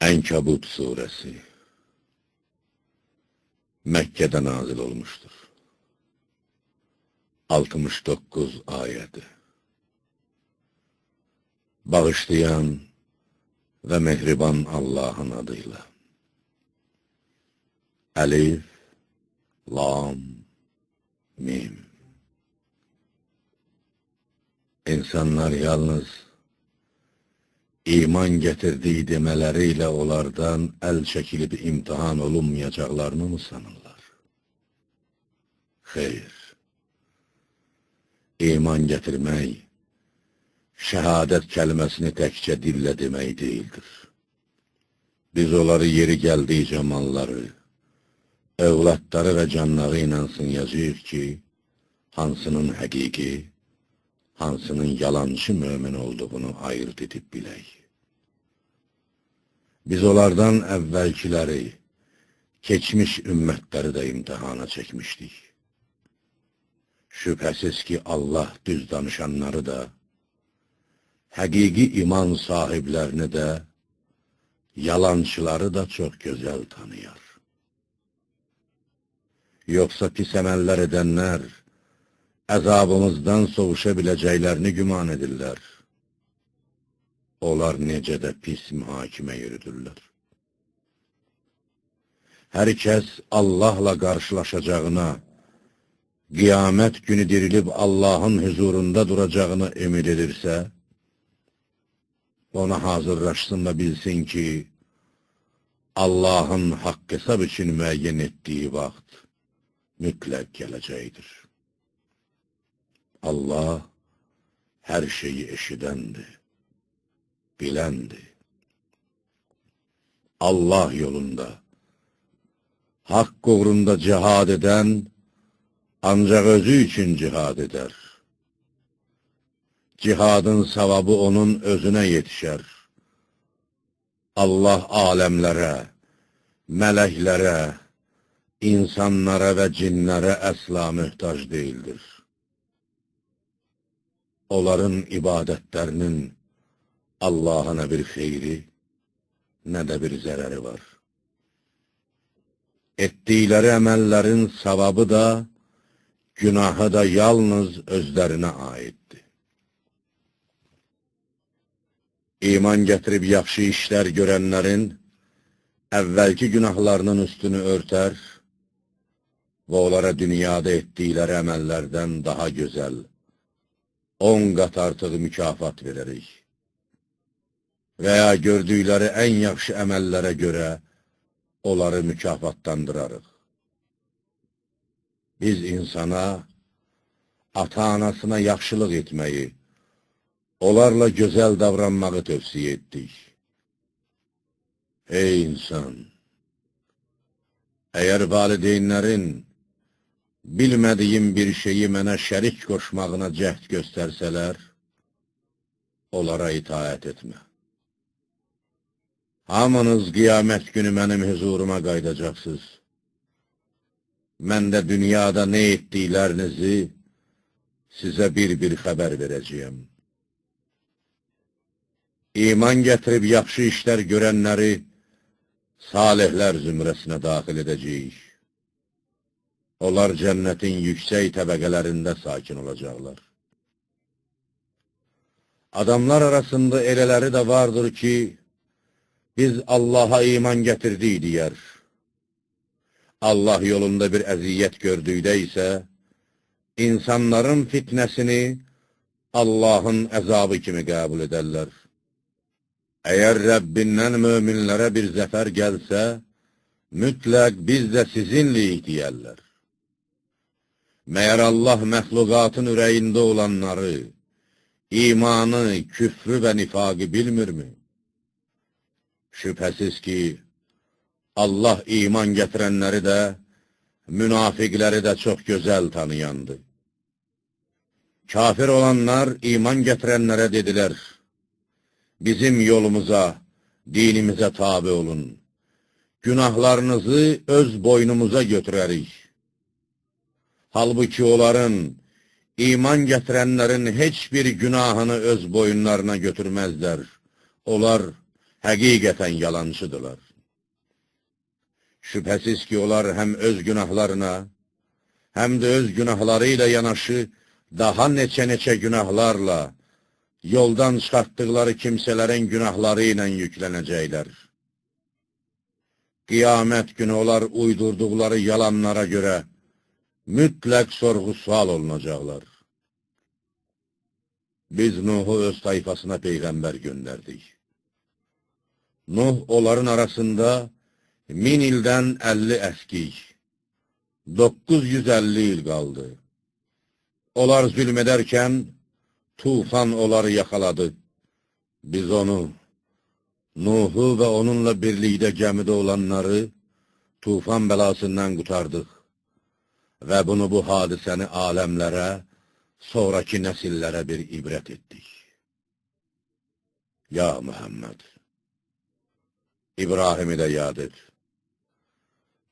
Ənkabut surəsi Məkkədə nazil olmuşdur. 69 ayədi. Bağışlayan və mehriban Allahın adıyla. Əlif, Lam, Mim. İnsanlar yalnız iman gətirdiyi demələri ilə onlardan əl çəkilib imtihan olunmayacaqlarını mı sanırlar? Xeyr. İman gətirmək, şəhadət kəlməsini təkcə dillə demək deyildir. Biz onları yeri gəldikcə malları, övladları və canları ilə sınayacağıq ki, hansının həqiqi, hansının yalancı mömin olduğunu ayırt edib bilək. Biz onlardan əvvəlkiləri, keçmiş ümmətləri də imtihana çəkmişdik. Şübhəsiz ki, Allah düz danışanları da, həqiqi iman sahiblərini də, yalançıları da çox gözəl tanıyar. Yoxsa pis əməllər edənlər, əzabımızdan soğuşa biləcəklərini güman edirlər. Onlar necə də pis mühakimə yürüdürlər. Hər kəs Allahla qarşılaşacağına, qiyamət günü dirilib Allahın huzurunda duracağını ümid edirsə, ona hazırlaşsın və bilsin ki, Allahın haqq hesab üçün müəyyən etdiyi vaxt mütləq gələcəkdir. Allah hər şeyi eşidəndir, biləndir. Allah yolunda, haqq uğrunda cihad edən, ancaq özü üçün cihad edər. Cihadın savabı onun özünə yetişər. Allah aləmlərə, mələklərə, insanlara və cinlərə əsla möhtac deyildir. Onların ibadətlərinin Allaha nə bir xeyri, nə də bir zərəri var. Etdikləri əməllərin savabı da, günahı da yalnız özlərinə aiddir. İman gətirib yaxşı işlər görənlərin əvvəlki günahlarının üstünü örtər və onlara dünyada etdikləri əməllərdən daha gözəl, 10 qat artıq mükafat verərik. Və ya gördükləri ən yaxşı əməllərə görə onları mükafatlandırarıq. Biz insana, ata-anasına yaxşılıq etməyi, onlarla gözəl davranmağı tövsiyə etdik. Ey insan! Əgər valideynlərin bilmədiyim bir şeyi mənə şərik qoşmağına cəhd göstərsələr, onlara itaət etmə. Hamınız qiyamət günü mənim huzuruma qaydacaqsınız. Mən də dünyada nə etdiklərinizi sizə bir-bir xəbər verəcəyəm. İman gətirib yaxşı işlər görənləri salihlər zümrəsinə daxil edəcəyik. Onlar cənnətin yüksək təbəqələrində sakin olacaqlar. Adamlar arasında elələri də vardır ki, biz Allaha iman gətirdik deyər. Allah yolunda bir əziyyət gördükdə isə, insanların fitnəsini Allahın əzabı kimi qəbul edərlər. Əgər Rəbbindən möminlərə bir zəfər gəlsə, mütləq biz də sizinliyik deyərlər. Məyər Allah məxluqatın ürəyində olanları, imanı, küfrü və nifaqı bilmirmi? Şübhəsiz ki, Allah iman gətirənləri də, münafiqləri də çox gözəl tanıyandı. Kafir olanlar iman gətirənlərə dedilər, bizim yolumuza, dinimizə tabi olun, günahlarınızı öz boynumuza götürərik. Halbuki onların, iman gətirənlərin heç bir günahını öz boyunlarına götürməzlər. Onlar həqiqətən yalancıdırlar. Şübhəsiz ki, onlar həm öz günahlarına, həm də öz günahları ilə yanaşı daha neçə günahlarla, yoldan çıxartdıqları kimsələrin günahları ilə yüklənəcəklər. Qiyamət günü onlar uydurduqları yalanlara görə mütləq sorğu-sual olunacaqlar. Biz Nuhu öz tayfasına peyğəmbər göndərdik. Nuh onların arasında 1000 ildən 50 əskik, 950 il qaldı. Onlar zülm edərkən tufan onları yaxaladı. Biz onu, Nuhu və onunla birlikdə gəmidə olanları tufan bəlasından qutardıq və bunu bu hadisəni aləmlərə, sonraki nəsillərə bir ibrət etdik. Ya Muhammed, İbrahimi də yad et.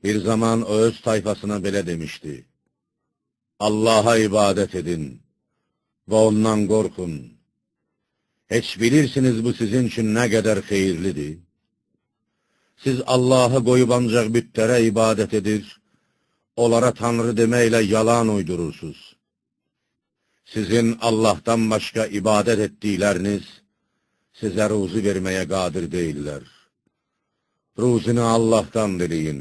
Bir zaman o öz tayfasına belə demişdi: Allaha ibadət edin və ondan qorxun. Heç bilirsiniz bu sizin üçün nə qədər xeyirlidir? Siz Allahı qoyub ancaq bütlərə ibadət edir, onlara Tanrı deməklə yalan uydurursunuz. Sizin Allahdan başqa ibadət etdikləriniz sizə ruzi verməyə qadir deyirlər. Ruzini Allahdan diləyin.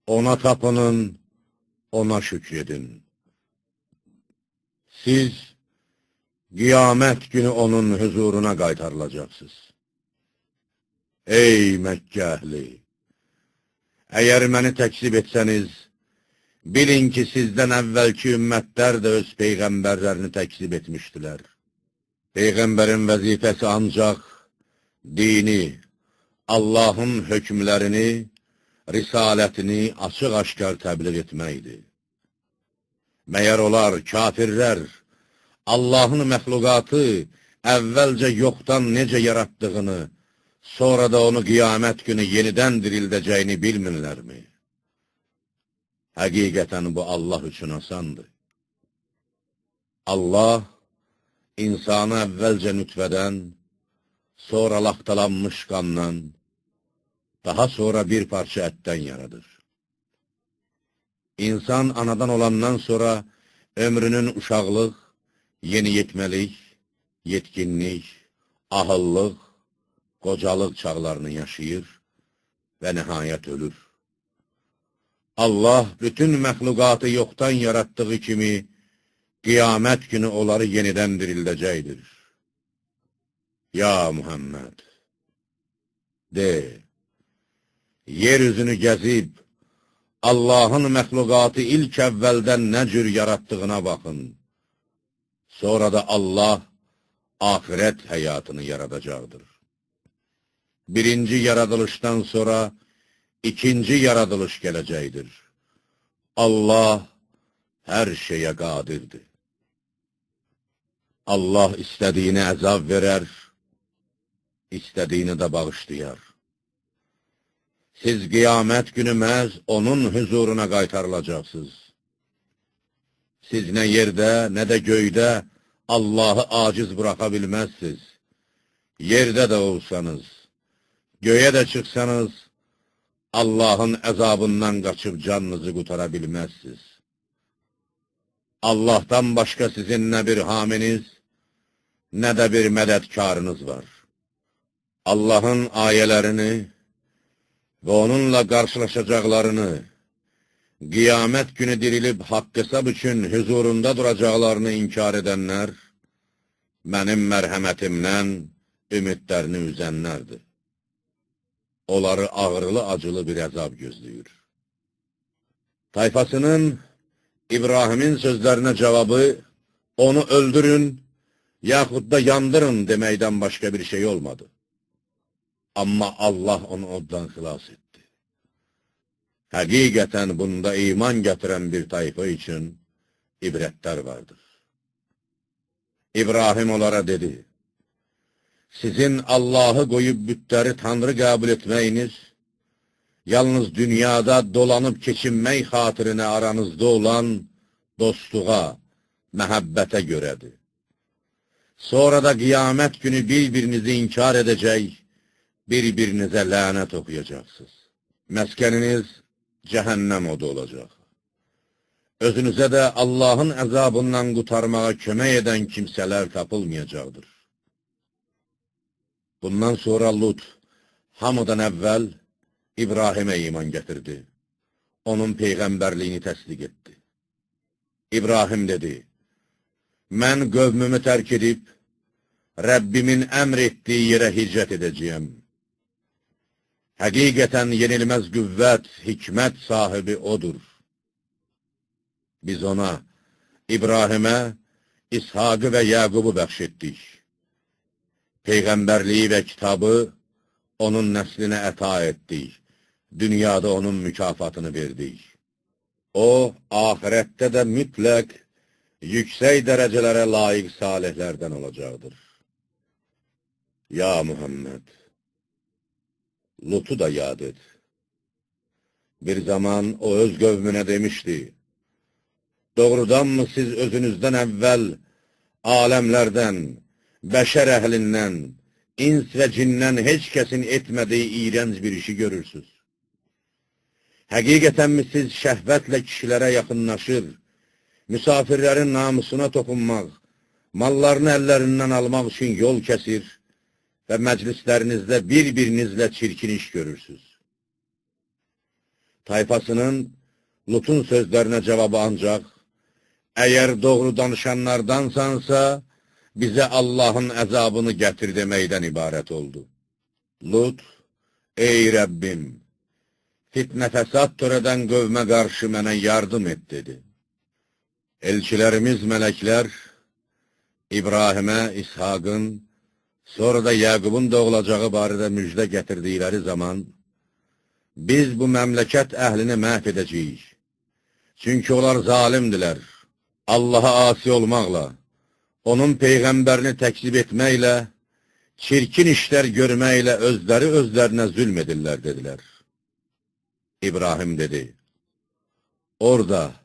Ona tapının, ona şükredin. Siz qiyamət günü onun huzuruna qaytarılacaqsınız. Ey Məkkə əhli! Əgər məni təkzib etsəniz, bilin ki, sizdən əvvəlki ümmətlər də öz peyğəmbərlərini təkzib etmişdilər. Peyğəmbərin vəzifəsi ancaq dini, Allahın hökmlərini, risalətini açıq-aşkar təbliğ etməkdir. Məyər onlar, kafirlər, Allahın məxluqatı əvvəlcə yoxdan necə yaratdığını, sonra da onu qiyamət günü yenidən dirildəcəyini bilmirlərmi? Həqiqətən bu Allah üçün asandır. Allah insanı əvvəlcə nütfədən, sonra laxtalanmış qandan, daha sonra bir parça ətdən yaradır. İnsan anadan olandan sonra ömrünün uşaqlıq, yeniyetməlik, yetkinlik, ahıllıq, qocalıq çağlarını yaşayır və nəhayət ölür. Allah bütün məxluqatı yoxdan yaratdığı kimi qiyamət günü onları yenidən dirildəcəkdir. Ya Muhammed, de, yeryüzünü gəzib, Allahın məxluqatı ilk əvvəldən nə cür yaratdığına baxın. Sonra da Allah axirət həyatını yaradacaqdır. Birinci yaradılışdan sonra ikinci yaradılış gələcəkdir. Allah hər şeyə qadirdir. Allah istədiyini əzab verər, istədiyini də bağışlayar. Siz qiyamət günü məhz onun huzuruna qaytarılacaqsınız. Siz nə yerdə, nə də göydə Allahı aciz buraxa bilməzsiniz. Yerdə də olsanız, göyə də çıxsanız, Allahın əzabından qaçıb canınızı qutara bilməzsiniz. Allahdan başqa sizin nə bir haminiz, nə də bir mədədkarınız var. Allahın ayələrini və onunla qarşılaşacaqlarını, qiyamət günü dirilib haqq hesab üçün huzurunda duracaqlarını inkar edənlər, mənim mərhəmətimdən ümidlərini üzənlərdir. Onları ağrılı-acılı bir əzab gözləyir. Tayfasının İbrahimin sözlərinə cavabı, onu öldürün, yaxud da yandırın deməkdən başqa bir şey olmadı. Amma Allah onu oddan xilas etdi. Həqiqətən bunda iman gətirən bir tayfa üçün ibrətlər vardır. İbrahim onlara dedi: Sizin Allahı qoyub bütləri Tanrı qəbul etməyiniz, yalnız dünyada dolanıb keçinmək xatirinə aranızda olan dostluğa, məhəbbətə görədir. Sonra da qiyamət günü bir-birinizi inkar edəcək bir-birinizə lənət oxuyacaqsınız. Məskəniniz cəhənnəm odu olacaq. Özünüzə də Allahın əzabından qurtarmağa kömək edən kimsələr tapılmayacaqdır. Bundan sonra Lut hamıdan əvvəl İbrahimə iman gətirdi. Onun peyğəmbərliyini təsdiq etdi. İbrahim dedi, mən qövmümü tərk edib, Rəbbimin əmr etdiyi yerə hicrət edəcəyəm. Həqiqətən yenilməz qüvvət, hikmət sahibi odur. Biz ona, İbrahimə, İshaqı və Yəqubu bəxş etdik. Peyğəmbərliyi və kitabı onun nəslinə əta etdik. Dünyada onun mükafatını verdik. O, ahirətdə də mütləq, yüksək dərəcələrə layiq salihlərdən olacaqdır. Ya Muhammed, Lut'u da yad et. Bir zaman o öz qövmünə demişdi, doğrudanmı siz özünüzdən əvvəl aləmlərdən, bəşər əhlindən, ins və cindən heç kəsin etmədiyi iyrənc bir işi görürsünüz? Həqiqətənmi siz şəhvətlə kişilərə yaxınlaşır, misafirlərin namusuna toxunmaq, mallarını əllərindən almaq üçün yol kəsir və məclislərinizdə bir-birinizlə çirkin iş görürsünüz? Tayfasının Lut'un sözlərinə cavabı ancaq, əgər doğru danışanlardansansa, bizə Allahın əzabını gətir deməkdən ibarət oldu. Lut, ey Rəbbim, fitnə fəsad törədən qövmə qarşı mənə yardım et, dedi. Elçilərimiz mələklər, İbrahimə, İshaqın, sonra da Yəqubun doğulacağı barədə müjdə gətirdikləri zaman, biz bu məmləkət əhlini məhv edəcəyik. Çünki onlar zalimdilər, Allaha asi olmaqla, onun peyğəmbərini təkzib etməklə, çirkin işlər görməklə özlərinə zülm edirlər, dedilər. İbrahim dedi, orada,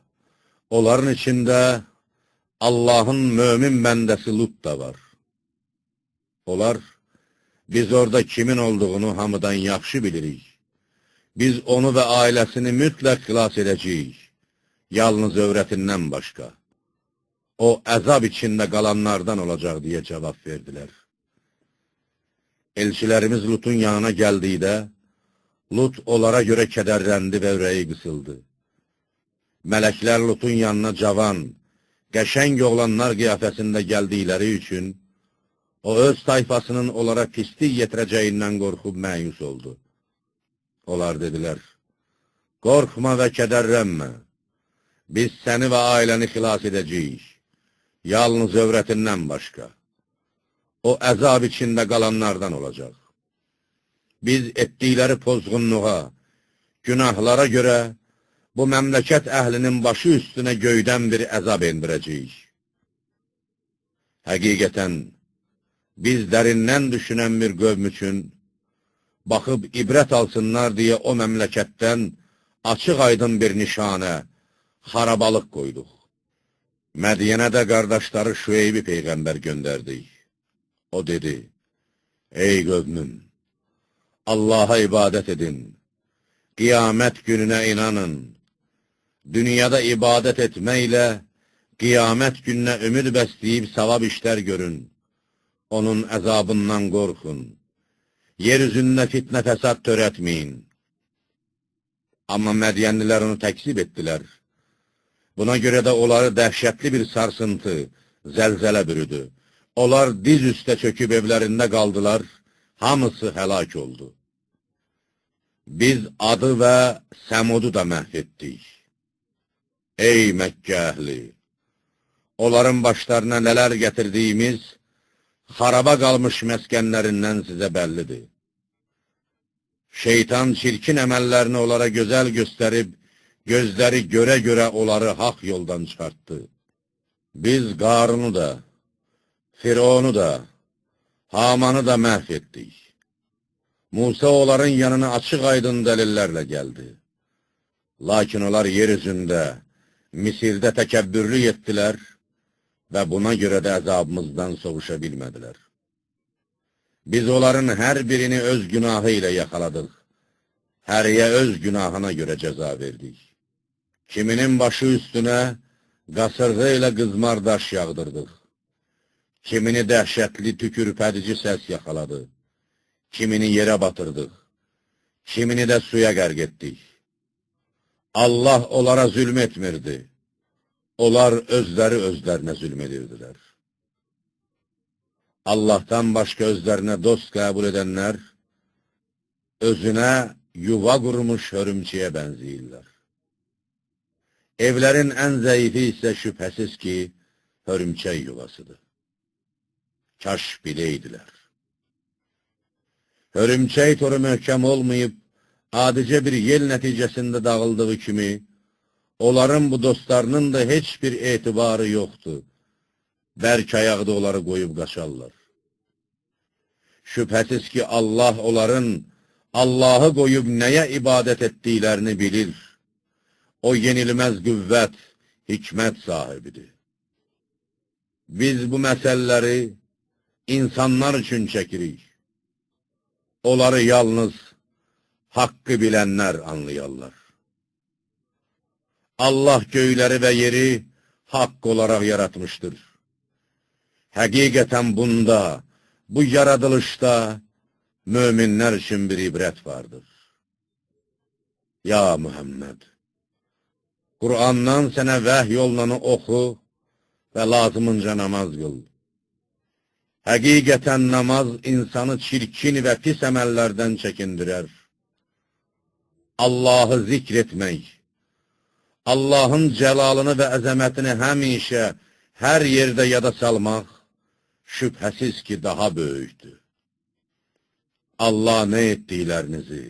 onların içində Allahın mömin bəndəsi Lut da var. Onlar, biz orada kimin olduğunu hamıdan yaxşı bilirik. Biz onu və ailəsini mütləq xilas edəcəyik, yalnız övrətindən başqa. O, əzab içində qalanlardan olacaq, deyə cavab verdilər. Elçilərimiz Lut'un yanına gəldikdə, Lut onlara görə kədərləndi və ürəyi qısıldı. Mələklər Lut'un yanına cavan, qəşəng oğlanlar qiyafəsində gəldikləri üçün, o öz tayfasının onlara pislik yetirəcəyindən qorxub məyus oldu. Onlar dedilər, qorxma və kədərlənmə, biz səni və ailəni xilas edəcəyik, yalnız övrətindən başqa. O, əzab içində qalanlardan olacaq. Biz etdikləri pozğunluğa, günahlara görə bu məmləkət əhlinin başı üstünə göydən bir əzab endirəcəyik. Həqiqətən, biz dərindən düşünən bir qövm üçün, baxıb ibrət alsınlar deyə o məmləkətdən açıq aydın bir nişanə, xarabalıq qoyduq. Mədiyənə də qardaşları Şüeybi peyğəmbər göndərdik. O dedi, ey qövmüm, Allaha ibadət edin, qiyamət gününə inanın, dünyada ibadət etməklə, qiyamət gününə ümid bəsləyib savab işlər görün, onun əzabından qorxun, yer üzündə fitnə fəsad törətməyin. Amma Mədiyənlilər onu təkzib etdilər. Buna görə də onları dəhşətli bir sarsıntı, zəlzələ bürüdü. Onlar diz üstə çöküb evlərində qaldılar, hamısı həlak oldu. Biz Adı və Səmudu da məhv etdik. Ey Məkkə əhli! Onların başlarına nələr gətirdiyimiz, xaraba qalmış məskənlərindən sizə bəllidir. Şeytan çirkin əməllərini onlara gözəl göstərib, gözləri görə-görə onları haqq yoldan çıxartdı. Biz Qarunu da, Fironu da, Hamanı da məhv etdik. Musa onların yanına açıq aydın dəlillərlə gəldi. Lakin onlar yer üzündə, Misirdə təkəbbürlük etdilər və buna görə də əzabımızdan soğuşa bilmədilər. Biz onların hər birini öz günahı ilə yaxaladıq. Həriyə öz günahına görə cəza verdik. Kiminin başı üstünə qasırğı ilə qızmar daş yağdırdıq. Kimini dəhşətli tükürpədici səs yaxaladı. Kimini yerə batırdıq. Kimini də suya qərq etdik. Allah onlara zülm etmirdi. Onlar özləri özlərinə zülm edirdilər. Allahdan başqa özlərinə dost qəbul edənlər, özünə yuva qurmuş hörümçəyə bənziyirlər. Evlərin ən zəifi isə şübhəsiz ki, hörümçək yuvasıdır. Kaş biləydilər. Hörümçək toru möhkəm olmayıb, adicə bir yel nəticəsində dağıldığı kimi, onların bu dostlarının da heç bir etibarı yoxdur. Bərk ayaqda onları qoyub qaçarlar. Şübhəsiz ki, Allah onların Allahı qoyub nəyə ibadət etdiklərini bilir. O yenilməz qüvvət, hikmət sahibidir. Biz bu məsələləri insanlar üçün çəkirik. Onları yalnız haqqı bilənlər anlayarlar. Allah göyləri və yeri haqq olaraq yaratmışdır. Həqiqətən bunda, bu yaradılışda möminlər üçün bir ibrət vardır. Ya Muhammed, Qur'andan sənə vəhy yolunanı oxu və lazımınca namaz qıl. Həqiqətən namaz insanı çirkin və pis əməllərdən çəkindirər. Allahı zikr etmək, Allahın cəlalını və əzəmətini həmişə, hər yerdə yada salmaq, şübhəsiz ki, daha böyükdür. Allah nə etdiklərinizi,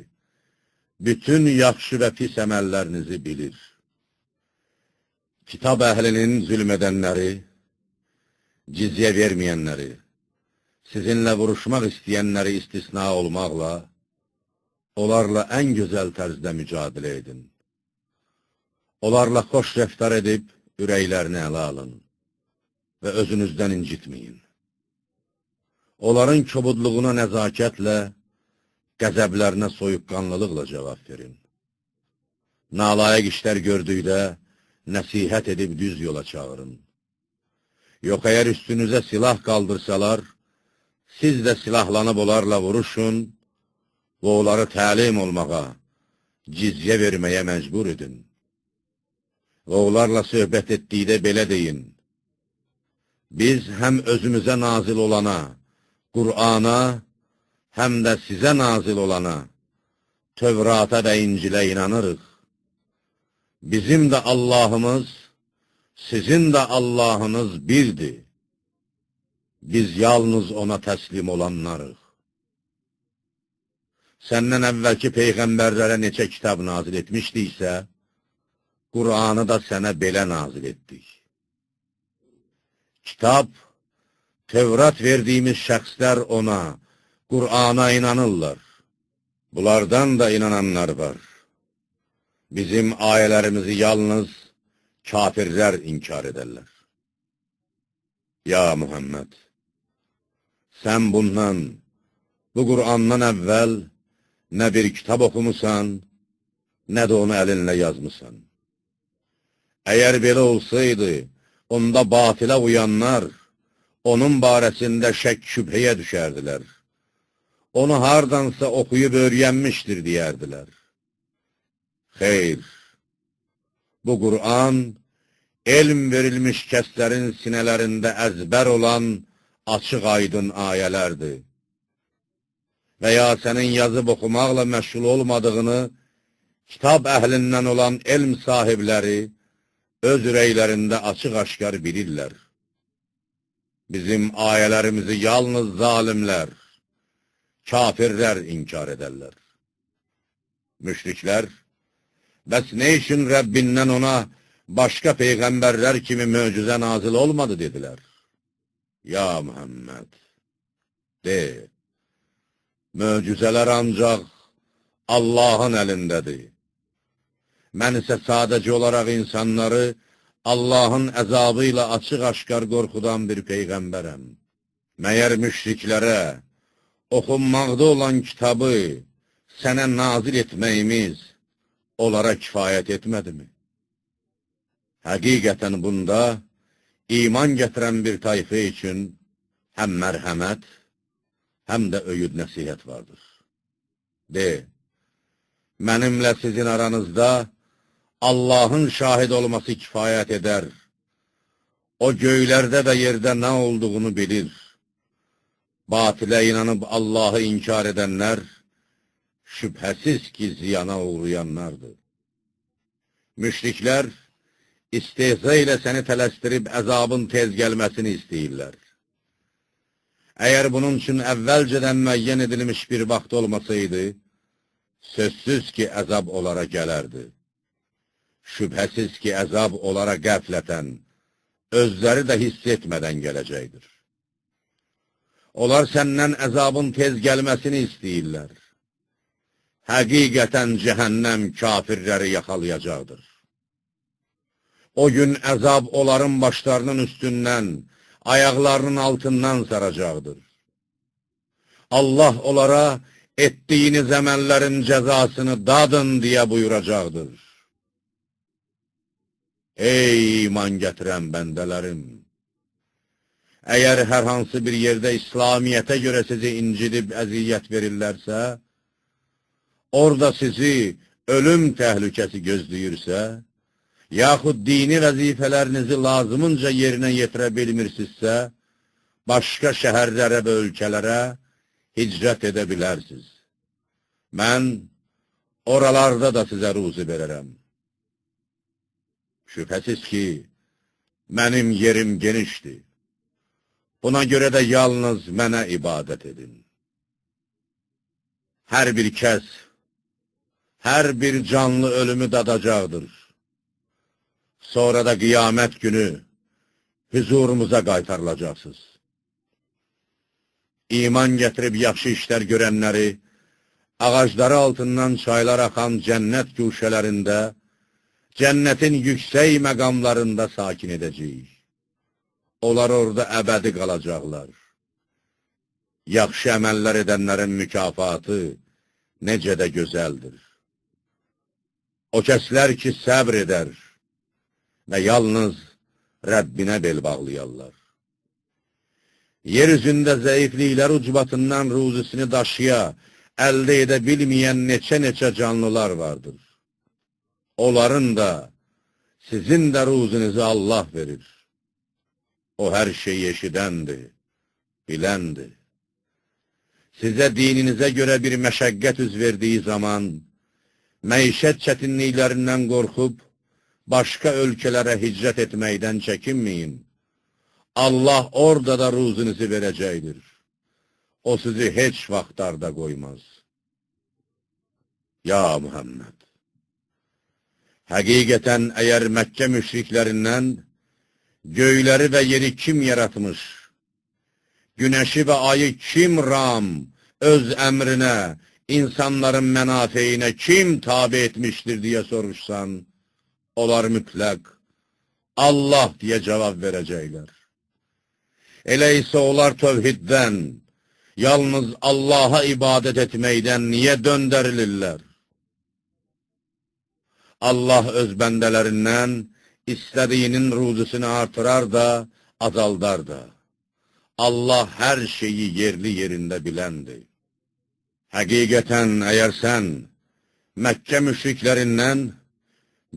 bütün yaxşı və pis əməllərinizi bilir. Kitab əhlinin zülm edənləri, cizyə verməyənləri, sizinlə vuruşmaq istəyənləri istisna olmaqla, onlarla ən gözəl tərzdə mücadilə edin. Onlarla xoş rəftar edib, ürəklərini ələ alın və özünüzdən incitməyin. Onların kobudluğuna nəzakətlə, qəzəblərinə soyuqqanlılıqla cavab verin. Nalayiq işlər gördükdə, nəsihət edib düz yola çağırın. Yox, əgər üstünüzə silah qaldırsalar, siz də silahlanıb onlarla vuruşun və onları təlim olmağa, cizyə verməyə məcbur edin. Və onlarla söhbət etdikdə belə deyin. Biz həm özümüzə nazil olana, Qur'ana, həm də sizə nazil olana, Tövrata və İncilə inanırıq. Bizim də Allahımız, sizin də Allahınız birdir. Biz yalnız ona təslim olanlarıq. Səndən əvvəlki peyğəmbərlərə neçə kitab nazil etmişdiksə, Qur'anı da sənə belə nazil etdik. Kitab, Tövrat verdiyimiz şəxslər ona, Qur'ana inanırlar. Bunlardan da inananlar var. Bizim ayələrimizi yalnız kafirlər inkar edərlər. Ya Muhammed, sən bundan, bu Qur'andan əvvəl nə bir kitab oxumusan, nə də onu əlinlə yazmısan. Əgər belə olsaydı, onda batilə uyanlar, onun barəsində şək şübhəyə düşərdilər. Onu hardansa oxuyub öyrənmişdir, deyərdilər. Xeyr, bu Qur'an, elm verilmiş kəslərin sinələrində əzbər olan açıq aydın ayələrdir. Və ya sənin yazıb oxumaqla məşğul olmadığını, kitab əhlindən olan elm sahibləri öz ürəklərində açıq-aşkar bilirlər. Bizim ayələrimizi yalnız zalimlər, kafirlər inkar edərlər. Müşriklər, bəs nə üçün Rəbbindən ona başqa peyğəmbərlər kimi möcüzə nazil olmadı, dedilər. Ya Muhammed, de, möcüzələr ancaq Allahın əlindədir. Mən isə sadəcə olaraq insanları Allahın əzabı ilə açıq-aşkar qorxudan bir peyğəmbərəm. Məyər müşriklərə, oxunmaqda olan kitabı sənə nazil etməyimiz onlara kifayət etmədimi? Həqiqətən bunda iman gətirən bir tayfə üçün həm mərhəmət, həm də öyüd nəsihət vardır. De, mənimlə sizin aranızda Allahın şahid olması kifayət edər. O göylərdə və yerdə nə olduğunu bilir. Batilə inanıb Allahı inkar edənlər, şübhəsiz ki, ziyana uğrayanlardır. Müşriklər, istehza ilə səni tələsdirib əzabın tez gəlməsini istəyirlər. Əgər bunun üçün əvvəlcədən müəyyən edilmiş bir vaxt olmasaydı, sözsüz ki, əzab onlara gələrdi. Şübhəsiz ki, əzab onlara qəflətən, özləri də hiss etmədən gələcəkdir. Onlar səndən əzabın tez gəlməsini istəyirlər. Həqiqətən cəhənnəm kafirləri yaxalayacaqdır. O gün əzab onların başlarının üstündən, ayaqlarının altından saracaqdır. Allah onlara etdiyiniz əməllərin cəzasını dadın deyə buyuracaqdır. Ey iman gətirən bəndələrim! Əgər hər hansı bir yerdə İslamiyyətə görə sizi incidib əziyyət verirlərsə, orada sizi ölüm təhlükəsi gözləyirsə, yaxud dini vəzifələrinizi lazımınca yerinə yetirə bilmirsinizsə, başqa şəhərlərə və ölkələrə hicrət edə bilərsiniz. Mən oralarda da sizə ruzi verərəm. Şübhəsiz ki, mənim yerim genişdir. Buna görə də yalnız mənə ibadət edin. Hər bir kəs, hər bir canlı ölümü dadacaqdır. Sonra da qiyamət günü huzurumuza qaytarılacaqsınız. İman gətirib yaxşı işlər görənləri, ağacları altından çaylar axan cənnət güşələrində, cənnətin yüksək məqamlarında sakin edəcəyik. Onlar orada əbədi qalacaqlar. Yaxşı əməllər edənlərin mükafatı necə də gözəldir. O kəslər ki, səbr edər və yalnız Rəbbinə bel bağlayarlar. Yer üzündə zəifliklər ucbatından ruzisini daşıya, əldə edə bilməyən neçə-neçə canlılar vardır. Onların da, sizin də ruzinizi Allah verir. O hər şeyi eşidəndir, biləndir. Sizə dininizə görə bir məşəqqət üz verdiyi zaman, məişət çətinliklərindən qorxub, başqa ölkələrə hicrət etməkdən çəkinməyin. Allah orada da ruzinizi verəcəkdir. O sizi heç vaxt darda qoymaz. Ya Muhammed! Həqiqətən, əgər Məkkə müşriklərindən göyləri və yeri kim yaratmış, günəşi və ayı kim Ram, öz əmrinə, insanların mənafeyinə kim tabi etmişdir deyə soruşsan, onlar mütləq Allah deyə cavab verəcəklər. Elə isə onlar tövhiddən, yalnız Allaha ibadət etməkdən niyə döndərilirlər? Allah öz bəndələrindən istədiyinin ruzusunu artırar da, azaldar da. Allah hər şeyi yerli yerində biləndir. Həqiqətən, əgər sən Məkkə müşriklərindən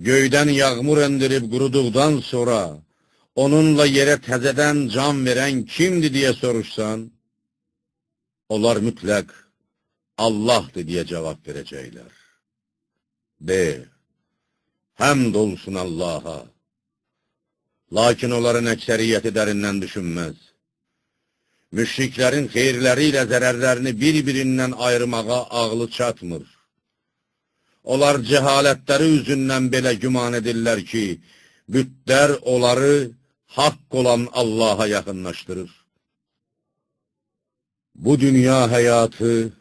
göydən yağmur endirib quruduqdan sonra onunla yerə təzədən can verən kimdir deyə soruşsan, onlar mütləq Allahdır deyə cavab verəcəklər. De, həmd olsun Allaha. Lakin onların əksəriyyəti dərindən düşünməz. Müşriklərin xeyirləri ilə zərərlərini bir-birindən ayırmağa ağlı çatmır. Onlar cəhalətləri üzündən belə güman edirlər ki, bütlər onları haqq olan Allaha yaxınlaşdırır. Bu dünya həyatı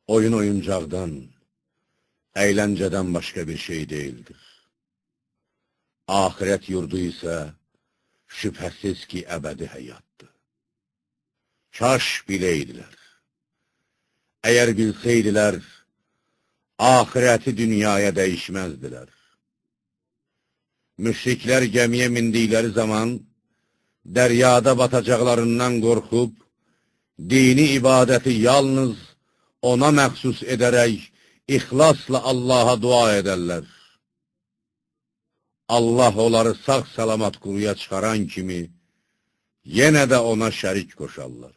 oyuncaqdan, əyləncədən başqa bir şey deyildir. Ahirət yurdu isə şübhəsiz ki, əbədi həyatdır. Kaş biləydilər. Əgər bilsəydilər, ahirəti dünyaya dəyişməzdilər. Müşriklər gəmiyə mindikləri zaman, dəryada batacaqlarından qorxub, dini ibadəti yalnız ona məxsus edərək, ixlasla Allaha dua edərlər. Allah onları sağ-salamat quruya çıxaran kimi, yenə də ona şərik qoşarlar.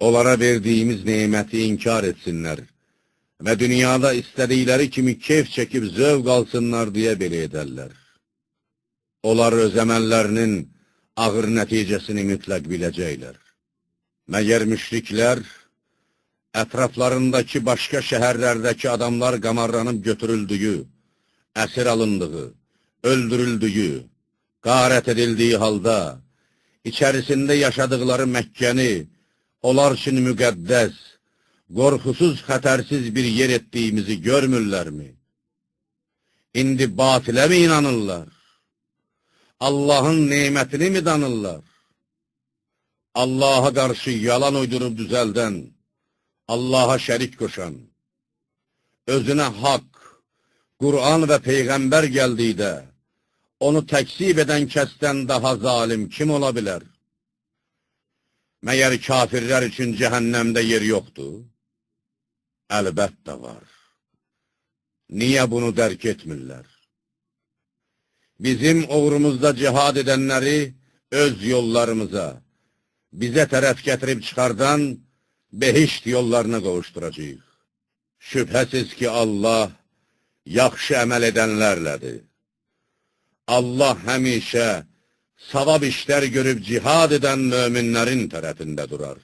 Onlara verdiyimiz neməti inkar etsinlər və dünyada istədikləri kimi keyf çəkib zövq alsınlar deyə belə edərlər. Onlar öz əməllərinin ağır nəticəsini mütləq biləcəklər. Məgər müşriklər, ətraflarındakı başqa şəhərlərdəki adamlar qamarlanıb götürüldüyü, əsir alındığı, öldürüldüyü, qarət edildiyi halda, içərisində yaşadıkları Məkkəni, onlar üçün müqəddəs, qorxusuz, xətərsiz bir yer etdiyimizi görmürlərmi? İndi batilə mi inanırlar? Allahın nemətini mi danırlar? Allaha qarşı yalan uydurub düzəldən, Allaha şərik qoşan, özünə haqq, Qur'an və Peyğəmbər gəldikdə, onu təksib edən kəsdən daha zalim kim ola bilər? Məyər kafirlər üçün cəhənnəmdə yer yoxdur? Əlbəttə var. Niyə bunu dərk etmirlər? Bizim uğrumuzda cihad edənləri öz yollarımıza, bizə tərəf gətirib çıxardan behişt yollarına qovuşduracaq. Şübhəsiz ki, Allah yaxşı əməl edənlərlədir. Allah həmişə savab işlər görüb cihad edən möminlərin tərəfində durar.